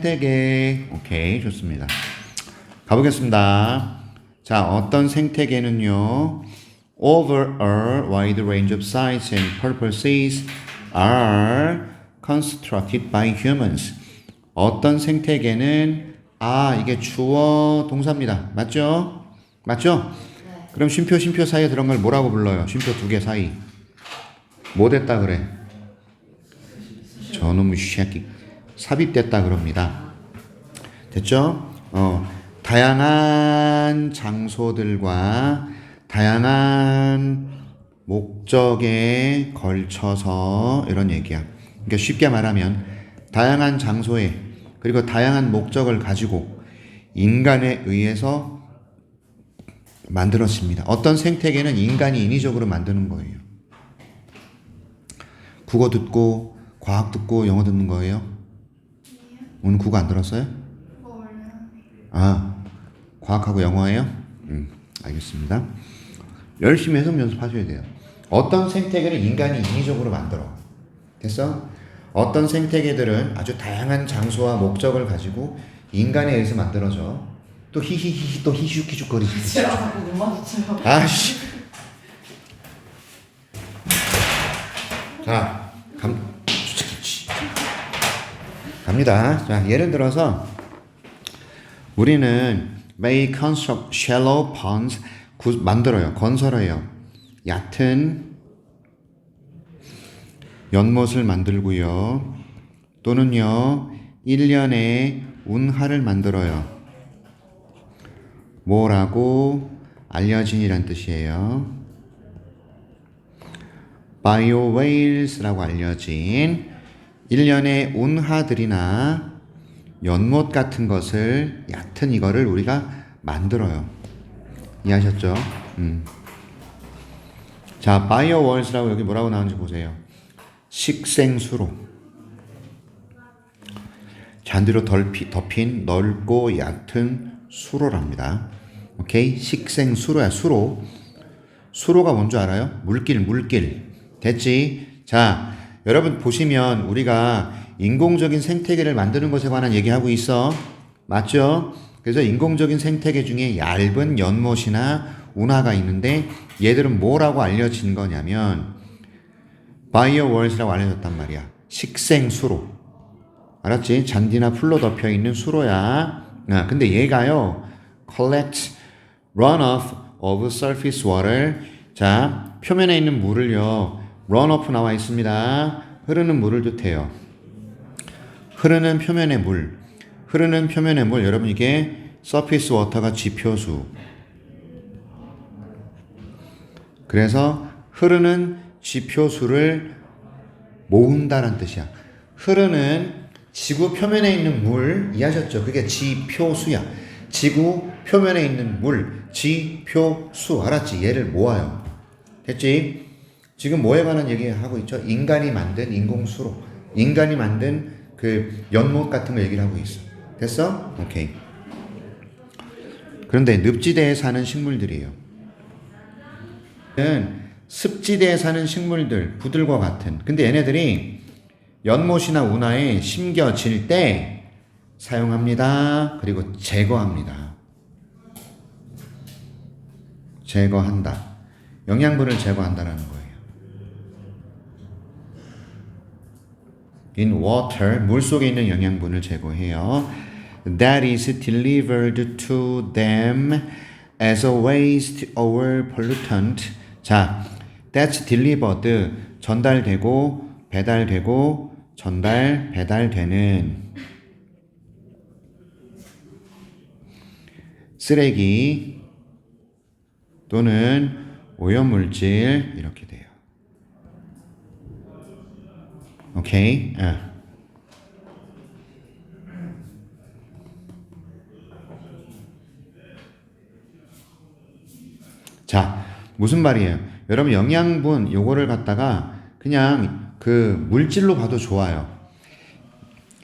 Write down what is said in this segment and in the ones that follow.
생태계. 오케이, 좋습니다. 가보겠습니다. 자, 어떤 생태계는요, over a wide range of sites and purposes are constructed by humans. 어떤 생태계는 이게 주어 동사입니다. 맞죠? 맞죠? 네. 그럼 쉼표 사이에 들어간 걸 뭐라고 불러요? 쉼표 두 개 사이. 뭐 됐다 그래? 저놈의 새끼. 삽입됐다 그럽니다. 됐죠? 다양한 장소들과 다양한 목적에 걸쳐서 이런 얘기야. 그러니까 쉽게 말하면 다양한 장소에 그리고 다양한 목적을 가지고 인간에 의해서 만들어집니다. 어떤 생태계는 인간이 인위적으로 만드는 거예요. 국어 듣고 과학 듣고 영어 듣는 거예요? 오늘 국어 안 들었어요? 과학하고 영어예요? 알겠습니다. 열심히 해석 연습하셔야 돼요. 어떤 생태계를 인간이 인위적으로 만들어. 됐어? 어떤 생태계들은 아주 다양한 장소와 목적을 가지고 인간에 의해서 만들어져. 또 히히히히 또 히슈히슈거리지. 제가 자꾸 못 맞췄어요. 아씨. 자, 갑니다. 자, 예를 들어서 우리는 may construct shallow ponds 만들어요. 건설해요. 얕은 연못을 만들고요. 또는요. 1년에 운하를 만들어요. 뭐라고? 알려진이란 뜻이에요. biowhales라고 알려진 1년의 운하들이나 연못 같은 것을 얕은 이거를 우리가 만들어요. 이해하셨죠? 자, biowhales라고 여기 뭐라고 나오는지 보세요. 식생수로 잔디로 덮인 넓고 얕은 수로랍니다. 오케이? 식생수로야, 수로. 수로가 뭔 줄 알아요? 물길. 됐지? 자, 여러분 보시면 우리가 인공적인 생태계를 만드는 것에 관한 얘기하고 있어. 맞죠? 그래서 인공적인 생태계 중에 얇은 연못이나 운하가 있는데 얘들은 뭐라고 알려진 거냐면 바이오월스라고 알려졌단 말이야. 식생수로. 알았지? 잔디나 풀로 덮여 있는 수로야. 근데 얘가요, collect runoff of surface water. 자, 표면에 있는 물을요, runoff 나와 있습니다. 흐르는 물을 뜻해요. 흐르는 표면의 물. 여러분 이게 surface water가 지표수. 그래서 흐르는 지표수를 모은다는 뜻이야. 흐르는 지구 표면에 있는 물, 이해하셨죠? 그게 지표수야. 지구 표면에 있는 물, 지표수. 알았지? 얘를 모아요. 됐지? 지금 뭐에 관한 얘기하고 있죠? 인간이 만든 인공수로. 인간이 만든 그 연못 같은 거 얘기를 하고 있어. 됐어? 오케이. 그런데 늪지대에 사는 식물들이에요. 습지대에 사는 식물들, 부들과 같은. 근데 얘네들이 연못이나 운하에 심겨질 때 사용합니다. 그리고 제거합니다. 제거한다. 영양분을 제거한다는 거예요. In water, 물 속에 있는 영양분을 제거해요. That is delivered to them as a waste or pollutant. 자, that's delivered, 전달되고, 배달되고, 배달되는 쓰레기 또는 오염물질 이렇게 돼요. 오케이? 자, 무슨 말이에요? 여러분 영양분 요거를 갖다가 그냥 그 물질로 봐도 좋아요.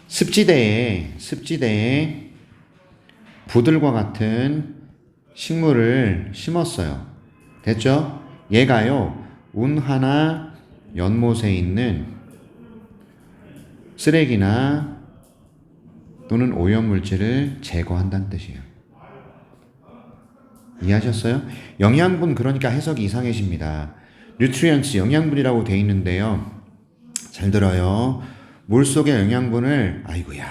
습지대에 부들과 같은 식물을 심었어요. 됐죠? 얘가요, 운하나 연못에 있는 쓰레기나 또는 오염물질을 제거한다는 뜻이에요. 이해하셨어요? 영양분 그러니까 해석이 이상해집니다. nutrients 영양분이라고 돼 있는데요. 잘 들어요. 물속의 영양분을 아이고야.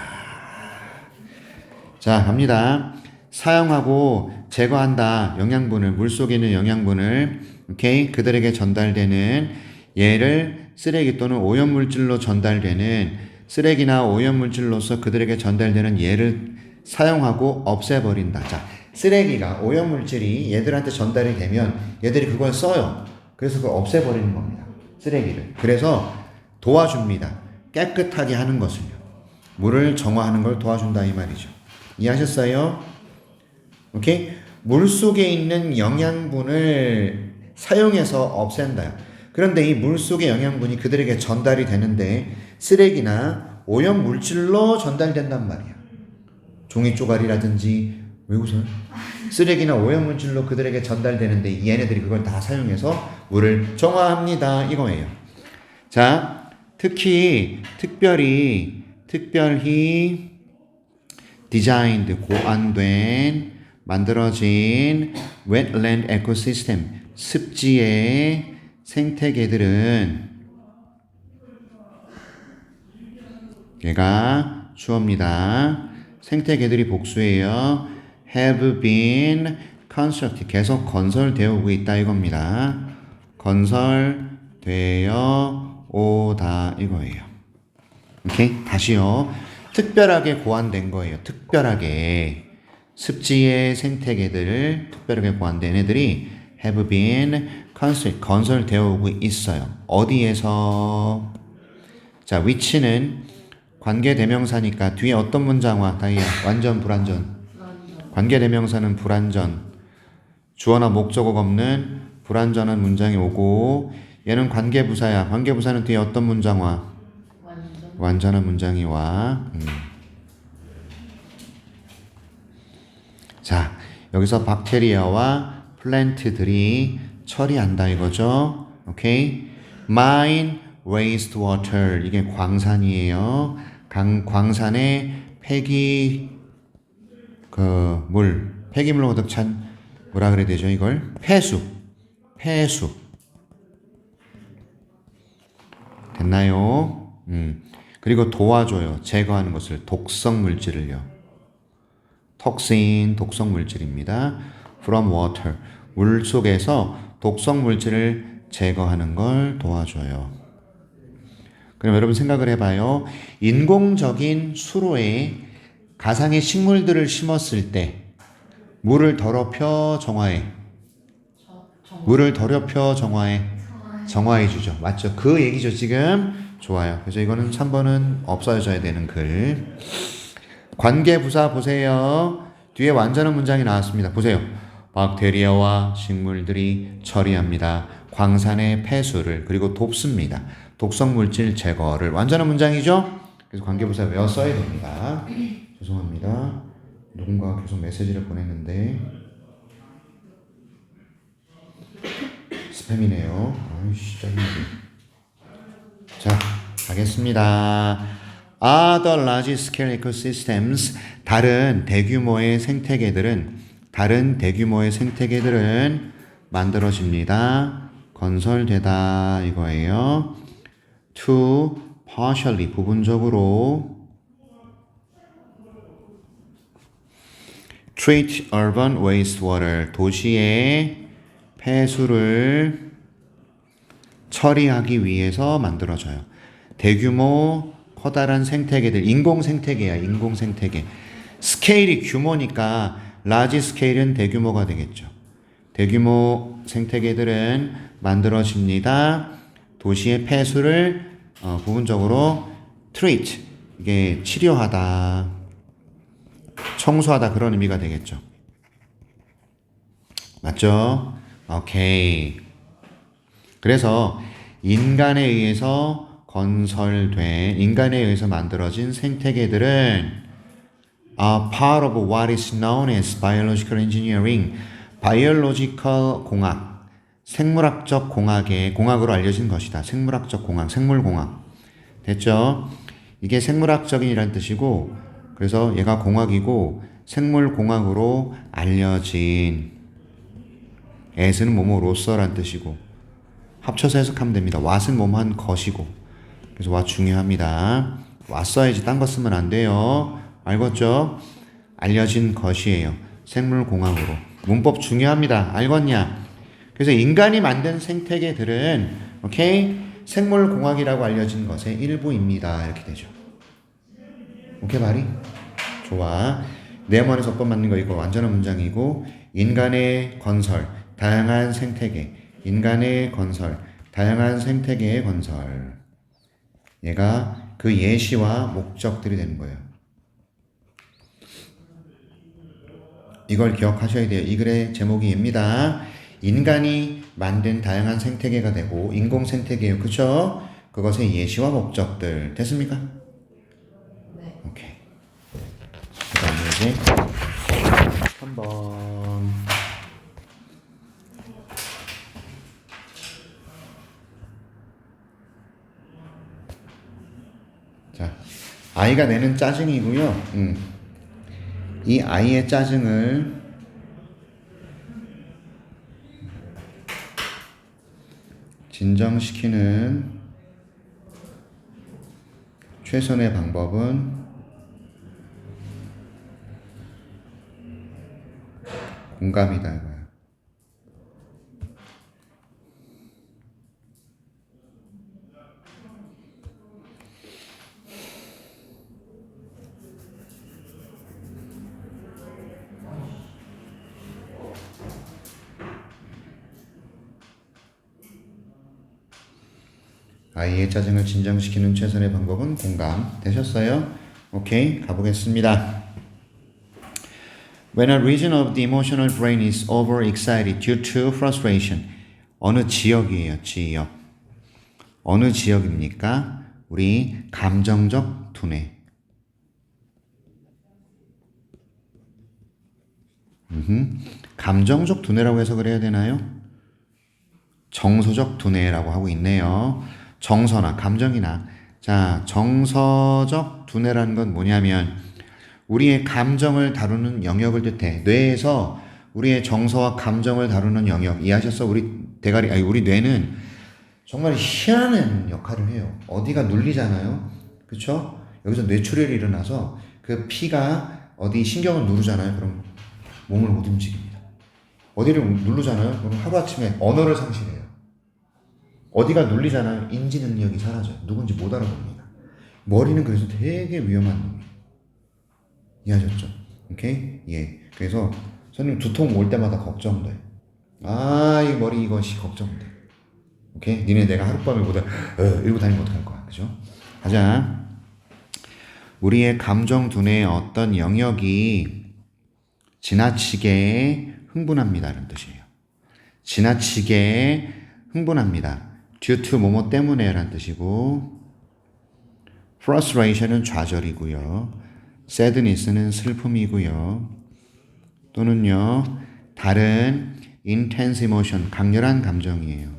자, 갑니다. 사용하고 제거한다. 영양분을 물속에 있는 영양분을 오케이? 그들에게 전달되는 얘를 쓰레기 또는 오염물질로 전달되는 쓰레기나 오염물질로서 그들에게 전달되는 얘를 사용하고 없애버린다. 자, 쓰레기가 오염물질이 얘들한테 전달이 되면 얘들이 그걸 써요. 그래서 그걸 없애버리는 겁니다. 쓰레기를. 그래서 도와줍니다. 깨끗하게 하는 것을요. 물을 정화하는 걸 도와준다 이 말이죠. 이해하셨어요? 오케이? 물 속에 있는 영양분을 사용해서 없앤다. 그런데 이 물 속의 영양분이 그들에게 전달이 되는데 쓰레기나 오염물질로 전달된단 말이야. 종이 쪼가리라든지 왜 웃어요? 쓰레기나 오염물질로 그들에게 전달되는데 얘네들이 그걸 다 사용해서 물을 정화합니다. 이거예요. 자, 특히 특별히 designed 고안된 만들어진 wetland ecosystem 습지의 생태계들은 얘가 주어입니다. 생태계들이 복수예요. have been constructed 계속 건설되어 오고 있다 이겁니다. 건설되어 오다 이거예요. 오케이? 다시요. 특별하게 고안된 거예요. 특별하게 습지의 생태계들 특별하게 고안된 애들이 have been constructed 건설되어 오고 있어요. 어디에서? 자, which는 관계대명사니까 뒤에 어떤 문장화 다이야? 완전 불완전? 관계대명사는 불완전. 주어나 목적어가 없는 불완전한 문장이 오고 얘는 관계부사야. 관계부사는 뒤에 어떤 문장화? 완전한 문장이 와. 자, 여기서 박테리아와 플랜트들이 처리한다 이거죠. 오케이? mine wastewater 이게 광산이에요. 광산의 폐기물로 가득 찬 뭐라 그래야 되죠 이걸? 폐수 됐나요? 그리고 도와줘요. 제거하는 것을 독성 물질을요. 톡신 독성 물질입니다. from water 물 속에서 독성 물질을 제거하는 걸 도와줘요. 그럼 여러분 생각을 해봐요. 인공적인 수로에 가상의 식물들을 심었을 때 물을 더럽혀 정화해. 물을 더럽혀 정화해 주죠. 맞죠? 그 얘기죠 지금. 좋아요. 그래서 이거는 3번은 없어져야 되는 글. 관계부사 보세요. 뒤에 완전한 문장이 나왔습니다. 보세요. 박테리아와 식물들이 처리합니다. 광산의 폐수를 그리고 돕습니다. 독성물질 제거를. 완전한 문장이죠? 그래서 관계부사 외워 써야 됩니다. 죄송합니다. 누군가 계속 메시지를 보냈는데 스팸이네요. 아이씨 짜증나게. 자, 가겠습니다. Other large scale ecosystems 다른 대규모의 생태계들은 만들어집니다. 건설되다 이거예요. To partially 부분적으로 treat urban wastewater 도시의 폐수를 처리하기 위해서 만들어져요. 대규모 커다란 생태계들 인공 생태계야. 스케일이 규모니까 라지 스케일은 대규모가 되겠죠. 대규모 생태계들은 만들어집니다. 도시의 폐수를 부분적으로 treat 이게 치료하다, 청소하다 그런 의미가 되겠죠. 맞죠? 오케이. 그래서 인간에 의해서 만들어진 생태계들은 are part of what is known as biological engineering. 바이올로지컬 공학, 생물학적 공학으로 알려진 것이다. 생물학적 공학, 생물공학. 됐죠? 이게 생물학적인이란 뜻이고 그래서 얘가 공학이고 생물공학으로 알려진 as는 뭐뭐로서란 뜻이고 합쳐서 해석하면 됩니다. what은 뭐뭐한 것이고 그래서 what 중요합니다. what 써야지 딴 거 쓰면 안 돼요. 알겠죠? 알려진 것이에요. 생물공학으로. 문법 중요합니다. 알겠냐? 그래서 인간이 만든 생태계들은 오케이? 생물공학이라고 알려진 것의 일부입니다. 이렇게 되죠. 오케이 말이? 좋아. 네모안에 접근 맞는 거 이거 완전한 문장이고 인간의 건설, 다양한 생태계, 인간의 건설, 다양한 생태계의 건설. 얘가 그 예시와 목적들이 되는 거예요. 이걸 기억하셔야 돼요. 이 글의 제목이 얘입니다. 인간이 만든 다양한 생태계가 되고 인공 생태계예요. 그쵸? 그것의 예시와 목적들. 됐습니까? 네. 오케이. 그 다음에 이제 3번. 자, 아이가 내는 짜증이고요. 이 아이의 짜증을 진정시키는 최선의 방법은 공감이다 이거야. 아이의 짜증을 진정시키는 최선의 방법은 공감. 되셨어요? 오케이, 가보겠습니다. When a region of the emotional brain is overexcited due to frustration. 어느 지역이에요, 지역. 어느 지역입니까? 우리 감정적 두뇌. 감정적 두뇌라고 해석을 해야 되나요? 정서적 두뇌라고 하고 있네요. 정서나 감정이나. 자, 정서적 두뇌라는 건 뭐냐면 우리의 감정을 다루는 영역을 뜻해. 뇌에서 우리의 정서와 감정을 다루는 영역. 이해하셨어? 우리 뇌는 정말 희한한 역할을 해요. 어디가 눌리잖아요. 그쵸? 여기서 뇌출혈이 일어나서 그 피가 어디 신경을 누르잖아요. 그럼 몸을 못 움직입니다. 어디를 누르잖아요. 그럼 하루아침에 언어를 상실해요. 어디가 눌리잖아요. 인지 능력이 사라져요. 누군지 못 알아봅니다. 머리는 그래서 되게 위험한 놈이에요. 이해하셨죠? 오케이? 예. 그래서 선생님 두통 올 때마다 걱정돼. 아, 이 머리 이것이 걱정돼. 오케이? 니네 내가 하룻밤에 보다 이러고 다니면 어떡할 거야. 그죠? 가자. 우리의 감정 두뇌의 어떤 영역이 지나치게 흥분합니다. 이런 뜻이에요. 지나치게 흥분합니다. due to 뭐뭐 때문에 라는 뜻이고 frustration은 좌절이고요. sadness는 슬픔이고요. 또는요 다른 intense emotion 강렬한 감정이에요.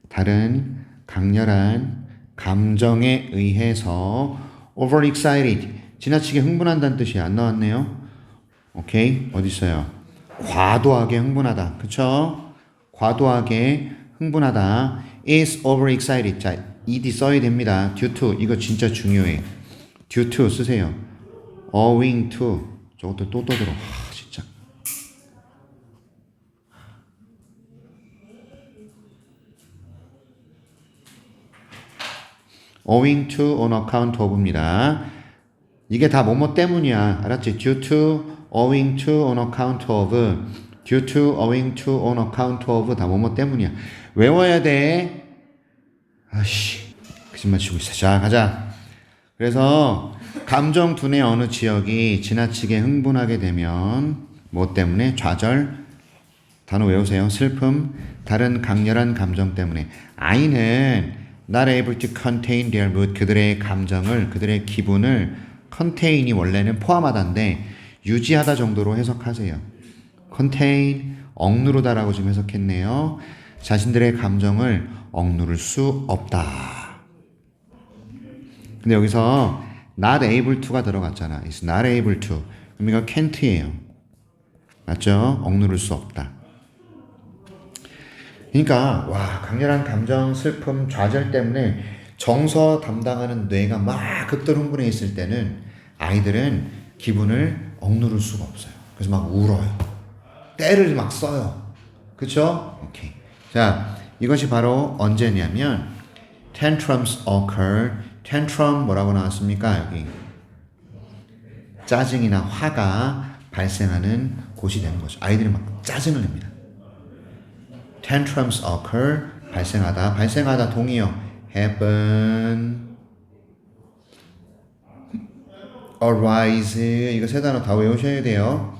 다른 강렬한 감정에 의해서 overexcited 지나치게 흥분한다는 뜻이 안 나왔네요. 오케이 어디 있어요? 과도하게 흥분하다. 그쵸? 과도하게 흥분하다. is overexcited. 자, ed 써야 됩니다. due to. 이거 진짜 중요해. due to 쓰세요. owing to. 저것도 또 떠들어. 진짜. owing to on account of입니다. 이게 다 뭐뭐 때문이야. 알았지? due to, owing to, on account of. due to, owing to, on account of 다 뭐뭐 때문이야. 외워야 돼. 아씨, 거짓말 치고 있어. 자, 가자. 그래서 감정 두뇌 어느 지역이 지나치게 흥분하게 되면 뭐 때문에? 좌절. 단어 외우세요. 슬픔. 다른 강렬한 감정 때문에. 아이는 not able to contain their mood. 그들의 감정을, 그들의 기분을 contain이 원래는 포함하다인데 유지하다 정도로 해석하세요. contain, 억누르다라고 지금 해석했네요. 자신들의 감정을 억누를 수 없다. 근데 여기서 not able to가 들어갔잖아. is not able to. 그럼 이거 can't예요. 맞죠? 억누를 수 없다. 그러니까 와, 강렬한 감정, 슬픔, 좌절 때문에 정서 담당하는 뇌가 막 극도로 흥분해 있을 때는 아이들은 기분을 억누를 수가 없어요. 그래서 막 울어요. 때를 막 써요. 그쵸? 오케이. 자, 이것이 바로 언제냐면 tantrums occur. tantrum 뭐라고 나왔습니까? 여기 짜증이나 화가 발생하는 곳이 되는 거죠. 아이들이 막 짜증을 냅니다. tantrums occur. 발생하다. 발생하다 동의어 happen, arise. 이거 세 단어 다 외우셔야 돼요.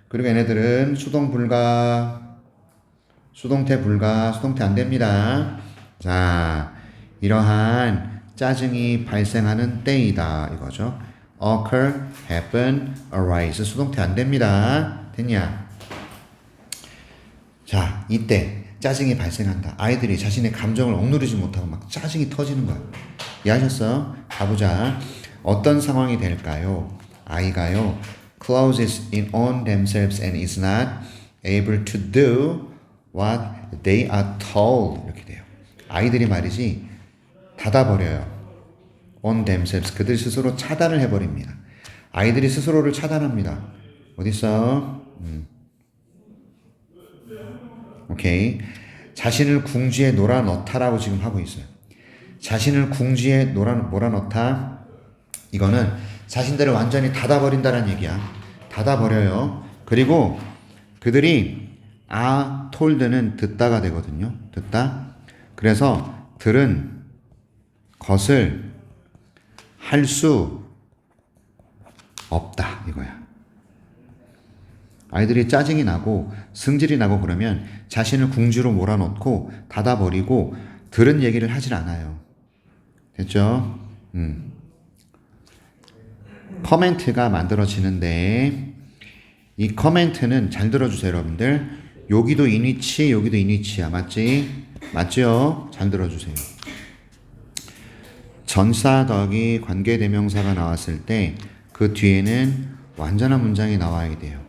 그리고 얘네들은 수동 불가, 수동태 불가, 수동태 안 됩니다. 자, 이러한 짜증이 발생하는 때이다 이거죠. occur, happen, arise. 수동태 안 됩니다. 됐냐? 자, 이때 짜증이 발생한다. 아이들이 자신의 감정을 억누르지 못하고 막 짜증이 터지는 거야. 이해하셨어요? 가보자. 어떤 상황이 될까요? 아이가요, closes in on themselves and is not able to do what they are told. 이렇게 돼요. 아이들이 말이지 닫아버려요. on themselves. 그들 스스로 차단을 해버립니다. 아이들이 스스로를 차단합니다. 어딨어? 오케이. 자신을 궁지에 놀아넣다라고 지금 하고 있어요. 자신을 궁지에 몰아넣다. 이거는 자신들을 완전히 닫아버린다는 얘기야. 닫아버려요. 그리고 그들이 told는 듣다가 되거든요. 듣다. 그래서 들은 것을 할 수 없다 이거야. 아이들이 짜증이 나고 승질이 나고 그러면 자신을 궁지로 몰아넣고 닫아버리고 들은 얘기를 하질 않아요. 됐죠? 커멘트가 만들어지는데 이 커멘트는 잘 들어주세요 여러분들. 여기도 인위치 여기도 인위치야. 맞지? 맞죠? 잘 들어주세요. 전사 더하기 관계대명사가 나왔을 때 그 뒤에는 완전한 문장이 나와야 돼요.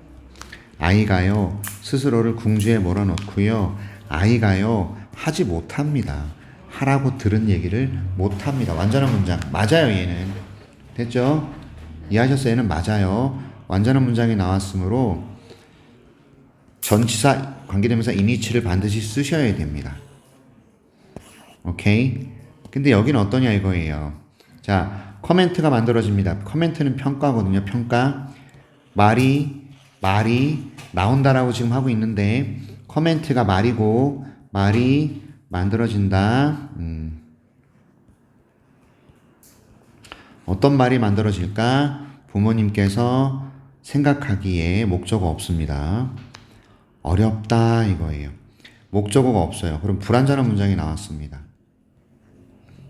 아이가요 스스로를 궁지에 몰아넣고요. 아이가요 하지 못합니다. 하라고 들은 얘기를 못합니다. 완전한 문장. 맞아요 얘는. 됐죠? 이해하셨어요? 얘는 맞아요. 완전한 문장이 나왔으므로 전치사 관계대명사 인위치를 반드시 쓰셔야 됩니다. 오케이? 근데 여기는 어떠냐 이거예요. 자, 커멘트가 만들어집니다. 커멘트는 평가거든요. 평가. 말이 나온다라고 지금 하고 있는데 커멘트가 말이고 말이 만들어진다. 어떤 말이 만들어질까? 부모님께서 생각하기에 목적어 없습니다. 어렵다 이거예요. 목적어가 없어요. 그럼 불완전한 문장이 나왔습니다.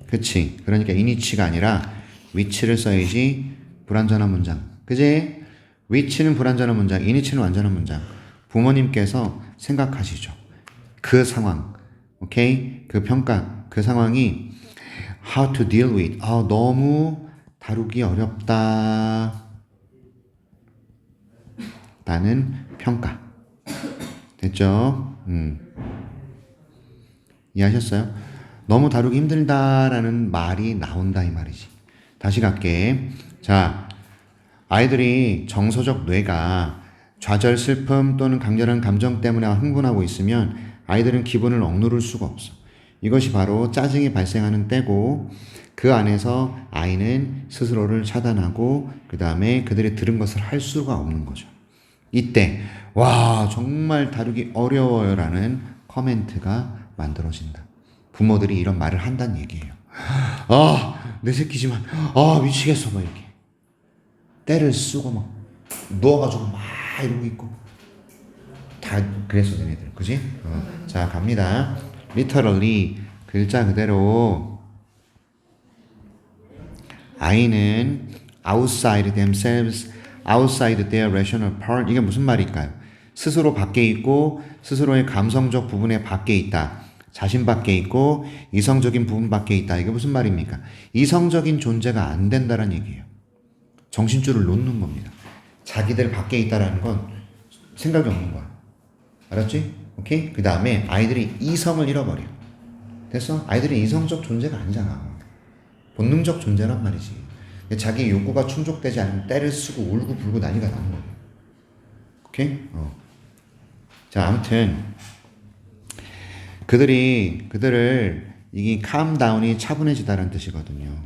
그치? 그러니까 인위치가 아니라 위치를 써야지 불완전한 문장. 그지? 위치는 불완전한 문장, 인위치는 완전한 문장. 부모님께서 생각하시죠. 그 상황, 오케이? 그 평가, 그 상황이 how to deal with. 너무 다루기 어렵다. 라는 평가. 됐죠? 이해하셨어요? 너무 다루기 힘들다라는 말이 나온다 이 말이지. 다시 갈게. 자, 아이들이 정서적 뇌가 좌절, 슬픔 또는 강렬한 감정 때문에 흥분하고 있으면 아이들은 기분을 억누를 수가 없어. 이것이 바로 짜증이 발생하는 때고 그 안에서 아이는 스스로를 차단하고 그 다음에 그들이 들은 것을 할 수가 없는 거죠. 이때 와 정말 다루기 어려워요 라는 커멘트가 만들어진다. 부모들이 이런 말을 한다는 얘기예요. 내 새끼지만 미치겠어 막 이렇게 때를 쓰고 막 누워가지고 막 이러고 있고 다 그랬어 얘네들. 그지? 자 갑니다. literally 글자 그대로 아이는 outside themselves, outside their rational part. 이게 무슨 말일까요? 스스로 밖에 있고 스스로의 감성적 부분에 밖에 있다. 자신 밖에 있고 이성적인 부분 밖에 있다. 이게 무슨 말입니까? 이성적인 존재가 안 된다는 얘기예요. 정신줄을 놓는 겁니다. 자기들 밖에 있다라는 건 생각이 없는 거야. 알았지? 오케이? 그 다음에 아이들이 이성을 잃어버려. 됐어? 아이들이 이성적 존재가 아니잖아. 본능적 존재란 말이지. 자기 욕구가 충족되지 않으면 때를 쓰고 울고 불고 난리가 나는 거예요. 오케이? 자, 아무튼 그들을 이게 calm down이 차분해지다라는 뜻이거든요.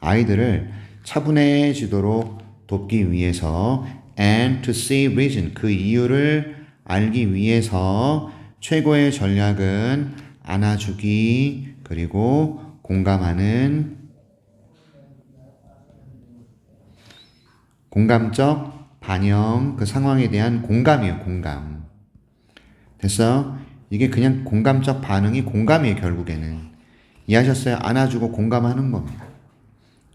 아이들을 차분해지도록 돕기 위해서 and to see reason 그 이유를 알기 위해서 최고의 전략은 안아주기 그리고 공감하는 공감적 반영 그 상황에 대한 공감이에요. 공감. 됐어? 이게 그냥 공감적 반응이 공감이에요. 결국에는. 이해하셨어요? 안아주고 공감하는 겁니다.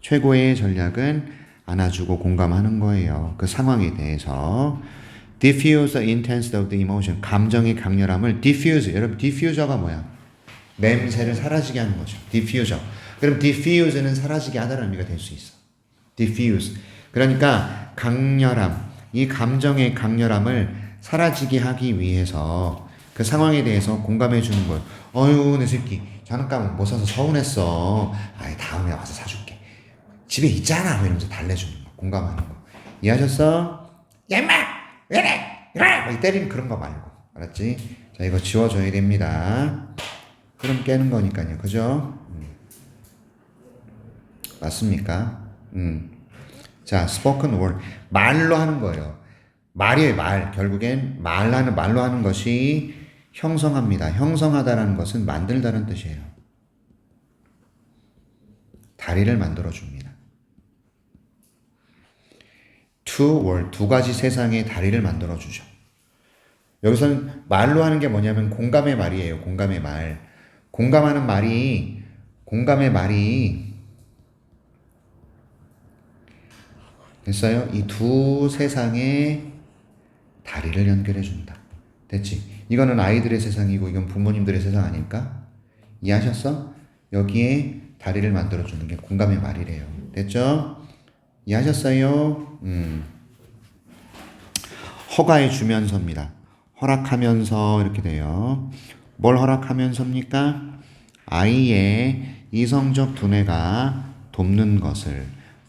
최고의 전략은 안아주고 공감하는 거예요. 그 상황에 대해서. diffuse the intensity of the emotion. 감정의 강렬함을 diffuse. 여러분 diffuser가 뭐야? 냄새를 사라지게 하는 거죠. diffuser. 그럼 diffuse는 사라지게 하다라는 의미가 될 수 있어. diffuse. 그러니까 강렬함. 이 감정의 강렬함을 사라지게 하기 위해서 그 상황에 대해서 공감해 주는 거예요. 어휴 내 새끼 장난감 못 사서 서운했어. 아이 다음에 와서 사줄게. 집에 있잖아. 이러면서 달래주는 거. 공감하는 거. 이해하셨어? 야 임마! 왜래! 이래! 때리는 그런 거 말고. 알았지? 자 이거 지워줘야 됩니다. 그럼 깨는 거니까요. 그죠? 맞습니까? 자 spoken word. 말로 하는 거예요. 말이에요. 말. 결국엔 말로 하는 것이 형성합니다. 형성하다라는 것은 만들다는 뜻이에요. 다리를 만들어줍니다. two world, 두 가지 세상의 다리를 만들어주죠. 여기서는 말로 하는 게 뭐냐면 공감의 말이에요. 공감의 말. 공감하는 말이, 공감의 말이, 됐어요? 이 두 세상의 다리를 연결해준다. 됐지? 이거는 아이들의 세상이고 이건 부모님들의 세상 아닐까? 이해하셨어? 여기에 다리를 만들어주는 게 공감의 말이래요. 됐죠? 이해하셨어요? 허가해 주면서입니다. 허락하면서 이렇게 돼요. 뭘 허락하면서입니까? 아이의 이성적 두뇌가 돕는 것을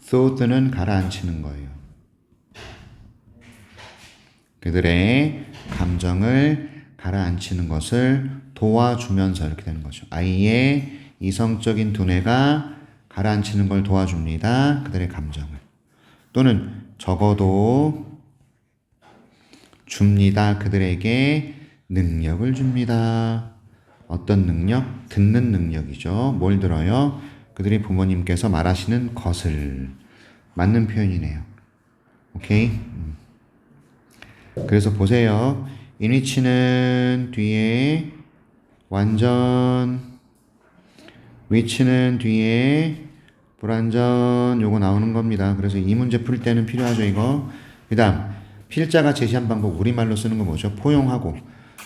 thought는 가라앉히는 거예요. 그들의 감정을 가라앉히는 것을 도와주면서 이렇게 되는 거죠. 아이의 이성적인 두뇌가 가라앉히는 걸 도와줍니다. 그들의 감정을. 또는 적어도 줍니다. 그들에게 능력을 줍니다. 어떤 능력? 듣는 능력이죠. 뭘 들어요? 그들이 부모님께서 말하시는 것을. 맞는 표현이네요. 오케이? 그래서 보세요. 인위치는 뒤에 완전, 위치는 뒤에 불완전 요거 나오는 겁니다. 그래서 이 문제 풀 때는 필요하죠, 이거. 그 다음, 필자가 제시한 방법, 우리말로 쓰는 거 뭐죠? 포용하고,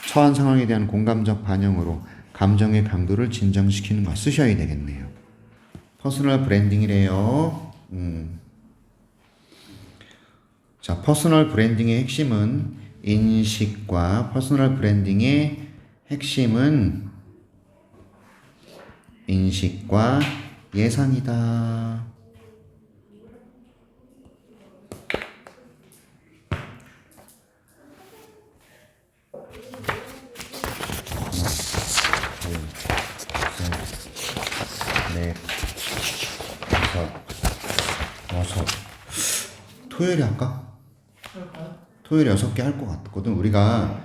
처한 상황에 대한 공감적 반영으로 감정의 강도를 진정시키는 거 쓰셔야 되겠네요. 퍼스널 브랜딩이래요. 자, 퍼스널 브랜딩의 핵심은 인식과 퍼스널 브랜딩의 핵심은 인식과 예상이다. 넷, 다섯, 여섯. 토요일에 할까? 토요일에 6개 할 것 같거든. 우리가